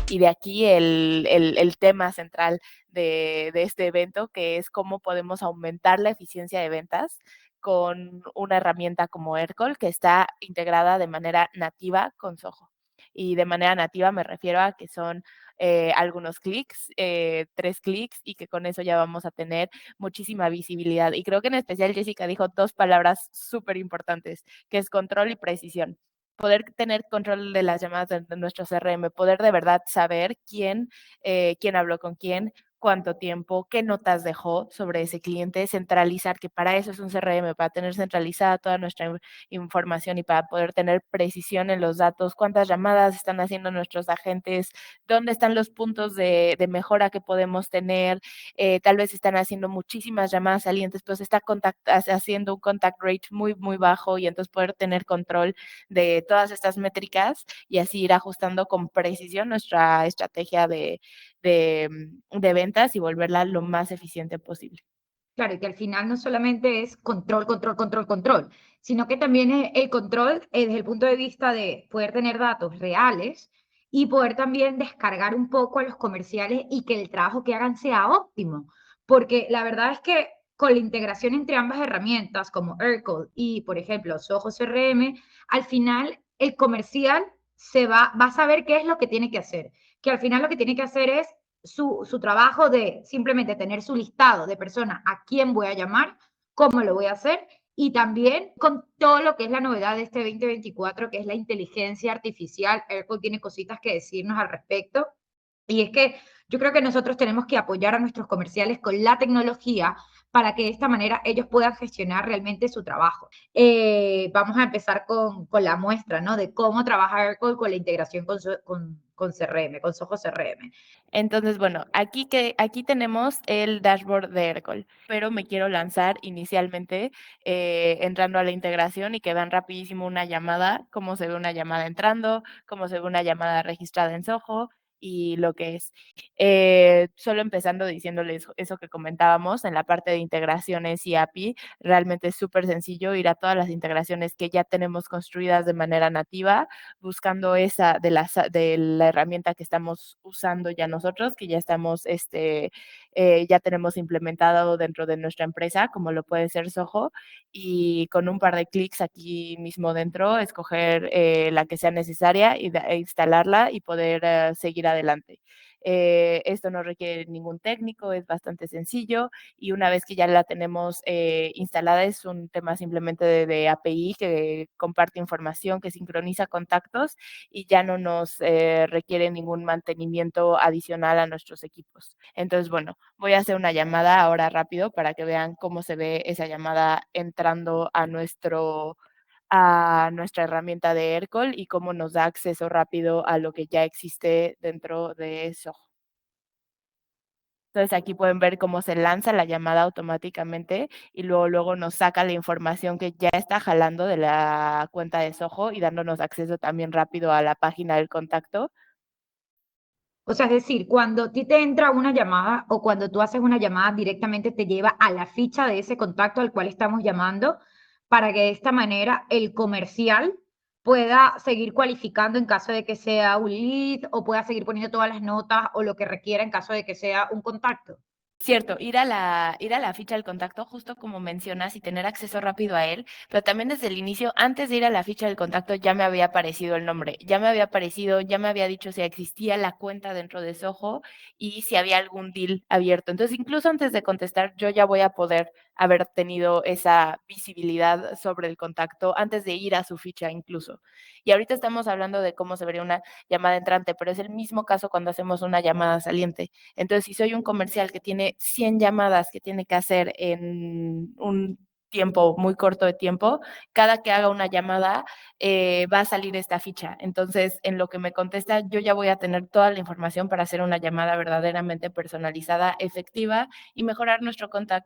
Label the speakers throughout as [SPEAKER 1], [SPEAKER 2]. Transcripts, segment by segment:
[SPEAKER 1] Y de aquí el tema central de este evento, que es cómo podemos aumentar la eficiencia de ventas con una herramienta como Aircall que está integrada de manera nativa con Soho. Y de manera nativa me refiero a que son algunos clics, 3 clics, y que con eso ya vamos a tener muchísima visibilidad. Y creo que en especial Jessica dijo 2 palabras súper importantes, que es control y precisión. Poder tener control de las llamadas de nuestro CRM, poder de verdad saber quién habló con quién, cuánto tiempo, qué notas dejó sobre ese cliente, centralizar, que para eso es un CRM, para tener centralizada toda nuestra información y para poder tener precisión en los datos, cuántas llamadas están haciendo nuestros agentes, dónde están los puntos de mejora que podemos tener, tal vez están haciendo muchísimas llamadas salientes, pues está haciendo un contact rate muy, muy bajo, y entonces poder tener control de todas estas métricas y así ir ajustando con precisión nuestra estrategia de ventas y volverla lo más eficiente posible.
[SPEAKER 2] Claro, y que al final no solamente es control, control, control, control, sino que también es el control desde el punto de vista de poder tener datos reales y poder también descargar un poco a los comerciales y que el trabajo que hagan sea óptimo. Porque la verdad es que con la integración entre ambas herramientas, como Aircall y, por ejemplo, Soho CRM, al final el comercial va a saber qué es lo que tiene que hacer. Que al final lo que tiene que hacer es su trabajo de simplemente tener su listado de personas a quién voy a llamar, cómo lo voy a hacer y también con todo lo que es la novedad de este 2024, que es la inteligencia artificial. Aircall tiene cositas que decirnos al respecto. Y es que yo creo que nosotros tenemos que apoyar a nuestros comerciales con la tecnología para que de esta manera ellos puedan gestionar realmente su trabajo. Vamos a empezar con la muestra, ¿no? De cómo trabaja Aircall con la integración con CRM, con Soho CRM.
[SPEAKER 1] Entonces, bueno, aquí tenemos el dashboard de Aircall, pero me quiero lanzar inicialmente entrando a la integración y que vean rapidísimo una llamada, cómo se ve una llamada entrando, cómo se ve una llamada registrada en Soho y lo que es. Solo empezando diciéndoles eso que comentábamos en la parte de integraciones y API, realmente es súper sencillo ir a todas las integraciones que ya tenemos construidas de manera nativa, buscando esa de la herramienta que estamos usando ya nosotros, que ya estamos, ya tenemos implementado dentro de nuestra empresa, como lo puede ser Soho, y con un par de clics aquí mismo dentro, escoger la que sea necesaria e instalarla y poder seguir adelante. Esto no requiere ningún técnico, es bastante sencillo, y una vez que ya la tenemos instalada, es un tema simplemente de API que comparte información, que sincroniza contactos y ya no nos requiere ningún mantenimiento adicional a nuestros equipos. Entonces, bueno, voy a hacer una llamada ahora rápido para que vean cómo se ve esa llamada entrando a nuestra herramienta de Aircall y cómo nos da acceso rápido a lo que ya existe dentro de Soho. Entonces aquí pueden ver cómo se lanza la llamada automáticamente y luego nos saca la información que ya está jalando de la cuenta de Soho y dándonos acceso también rápido a la página del contacto.
[SPEAKER 2] O sea, es decir, cuando a ti te entra una llamada o cuando tú haces una llamada directamente te lleva a la ficha de ese contacto al cual estamos llamando para que de esta manera el comercial pueda seguir cualificando en caso de que sea un lead o pueda seguir poniendo todas las notas o lo que requiera en caso de que sea un contacto.
[SPEAKER 1] Cierto, ir a la ficha del contacto, justo como mencionas, y tener acceso rápido a él, pero también desde el inicio, antes de ir a la ficha del contacto, ya me había aparecido el nombre, ya me había dicho si existía la cuenta dentro de Soho y si había algún deal abierto. Entonces, incluso antes de contestar, yo ya voy a poder haber tenido esa visibilidad sobre el contacto antes de ir a su ficha incluso. Y ahorita estamos hablando de cómo se vería una llamada entrante, pero es el mismo caso cuando hacemos una llamada saliente. Entonces, si soy un comercial que tiene 100 llamadas que tiene que hacer en un tiempo muy corto de tiempo, cada que haga una llamada va a salir esta ficha. Entonces, en lo que me contesta, yo ya voy a tener toda la información para hacer una llamada verdaderamente personalizada, efectiva y mejorar nuestro contact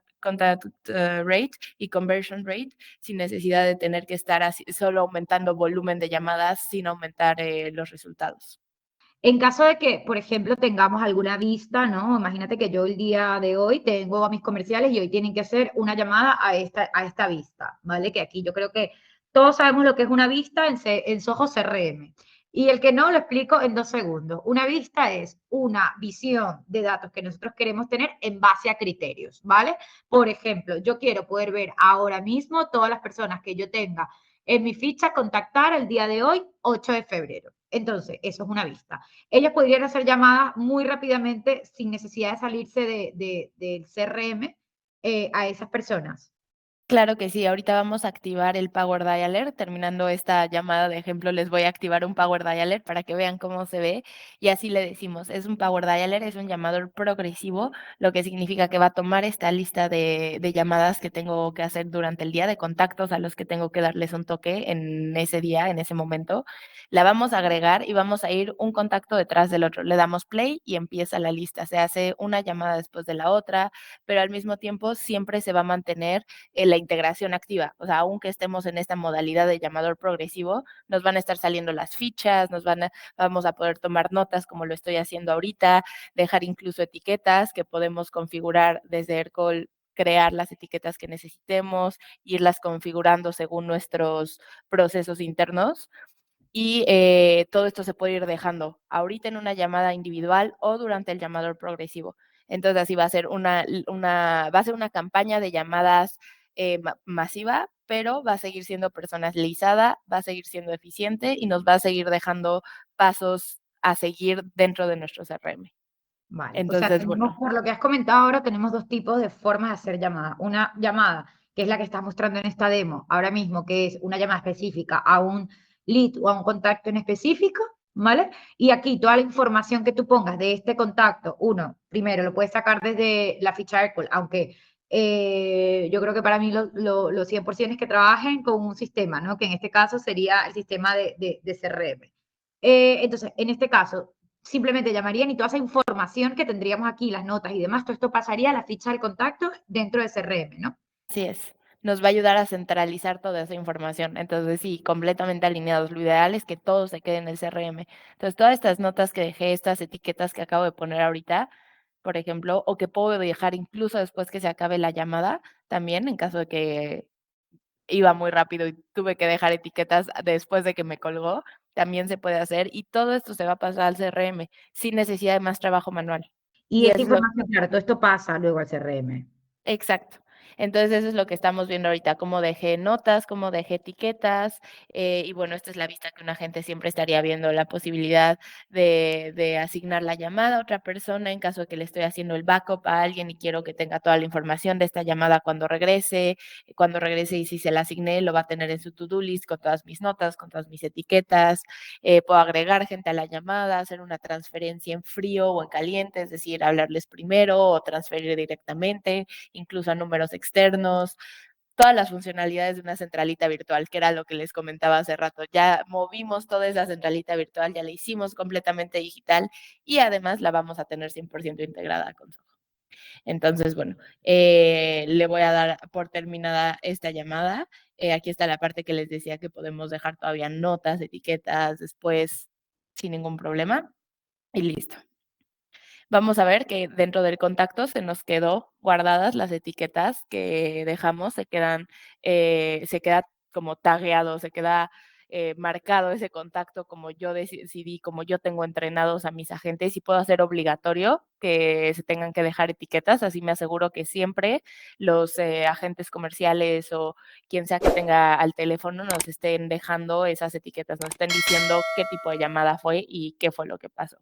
[SPEAKER 1] rate y conversion rate sin necesidad de tener que estar así, solo aumentando volumen de llamadas sin aumentar los resultados.
[SPEAKER 2] En caso de que, por ejemplo, tengamos alguna vista, ¿no? Imagínate que yo el día de hoy tengo a mis comerciales y hoy tienen que hacer una llamada a esta vista, ¿vale? Que aquí yo creo que todos sabemos lo que es una vista en Soho CRM. Y el que no, lo explico en 2 segundos. Una vista es una visión de datos que nosotros queremos tener en base a criterios, ¿vale? Por ejemplo, yo quiero poder ver ahora mismo todas las personas que yo tenga en mi ficha contactar el día de hoy, 8 de febrero. Entonces, eso es una vista. Ellos podrían hacer llamadas muy rápidamente sin necesidad de salirse del CRM a esas personas.
[SPEAKER 1] Claro que sí, ahorita vamos a activar el Power Dialer. Terminando esta llamada de ejemplo, les voy a activar un Power Dialer para que vean cómo se ve y así le decimos, es un Power Dialer, es un llamador progresivo, lo que significa que va a tomar esta lista de llamadas que tengo que hacer durante el día, de contactos a los que tengo que darles un toque en ese día, en ese momento. La vamos a agregar y vamos a ir un contacto detrás del otro. Le damos play y empieza la lista. Se hace una llamada después de la otra, pero al mismo tiempo siempre se va a mantener la integración activa. O sea, aunque estemos en esta modalidad de llamador progresivo, nos van a estar saliendo las fichas, vamos a poder tomar notas como lo estoy haciendo ahorita, dejar incluso etiquetas que podemos configurar desde Aircall, crear las etiquetas que necesitemos, irlas configurando según nuestros procesos internos. Y todo esto se puede ir dejando ahorita en una llamada individual o durante el llamador progresivo. Entonces así va a ser va a ser una campaña de llamadas masiva, pero va a seguir siendo personalizada, va a seguir siendo eficiente y nos va a seguir dejando pasos a seguir dentro de nuestro CRM.
[SPEAKER 2] Vale, o sea,
[SPEAKER 1] Entonces,
[SPEAKER 2] tenemos,
[SPEAKER 1] bueno,
[SPEAKER 2] por lo que has comentado ahora, tenemos 2 tipos de formas de hacer llamadas. Una llamada, que es la que estás mostrando en esta demo ahora mismo, que es una llamada específica a un lead o a un contacto en específico, ¿vale? Y aquí toda la información que tú pongas de este contacto, uno, primero lo puedes sacar desde la ficha Aircall, aunque yo creo que para mí lo 100% es que trabajen con un sistema, ¿no? Que en este caso sería el sistema de CRM. Entonces, en este caso, simplemente llamarían y toda esa información que tendríamos aquí, las notas y demás, todo esto pasaría a la ficha del contacto dentro de CRM, ¿no?
[SPEAKER 1] así es. Nos va a ayudar a centralizar toda esa información. Entonces, sí, completamente alineados. Lo ideal es que todo se quede en el CRM. Entonces, todas estas notas que dejé, estas etiquetas que acabo de poner ahorita, por ejemplo, o que puedo dejar incluso después que se acabe la llamada, también en caso de que iba muy rápido y tuve que dejar etiquetas después de que me colgó, también se puede hacer y todo esto se va a pasar al CRM sin necesidad de más trabajo manual.
[SPEAKER 2] Y
[SPEAKER 1] Y
[SPEAKER 2] esta
[SPEAKER 1] eso es lo
[SPEAKER 2] información, claro, todo esto pasa luego al CRM.
[SPEAKER 1] Exacto. Entonces, eso es lo que estamos viendo ahorita, cómo dejé notas, cómo dejé etiquetas, y bueno, esta es la vista que un agente siempre estaría viendo, la posibilidad de asignar la llamada a otra persona en caso de que le estoy haciendo el backup a alguien y quiero que tenga toda la información de esta llamada cuando regrese y si se la asigné, lo va a tener en su to-do list con todas mis notas, con todas mis etiquetas, puedo agregar gente a la llamada, hacer una transferencia en frío o en caliente, es decir, hablarles primero o transferir directamente incluso a números externos, todas las funcionalidades de una centralita virtual, que era lo que les comentaba hace rato. Ya movimos toda esa centralita virtual, ya la hicimos completamente digital y además la vamos a tener 100% integrada con Soho. Entonces, bueno, le voy a dar por terminada esta llamada. Aquí está la parte que les decía que podemos dejar todavía notas, etiquetas después sin ningún problema y listo. Vamos a ver que dentro del contacto se nos quedó guardadas las etiquetas que dejamos, se queda como tagueado, se queda marcado ese contacto como yo decidí, como yo tengo entrenados a mis agentes y puedo hacer obligatorio que se tengan que dejar etiquetas, así me aseguro que siempre los agentes comerciales o quien sea que tenga al teléfono nos estén dejando esas etiquetas, nos estén diciendo qué tipo de llamada fue y qué fue lo que pasó.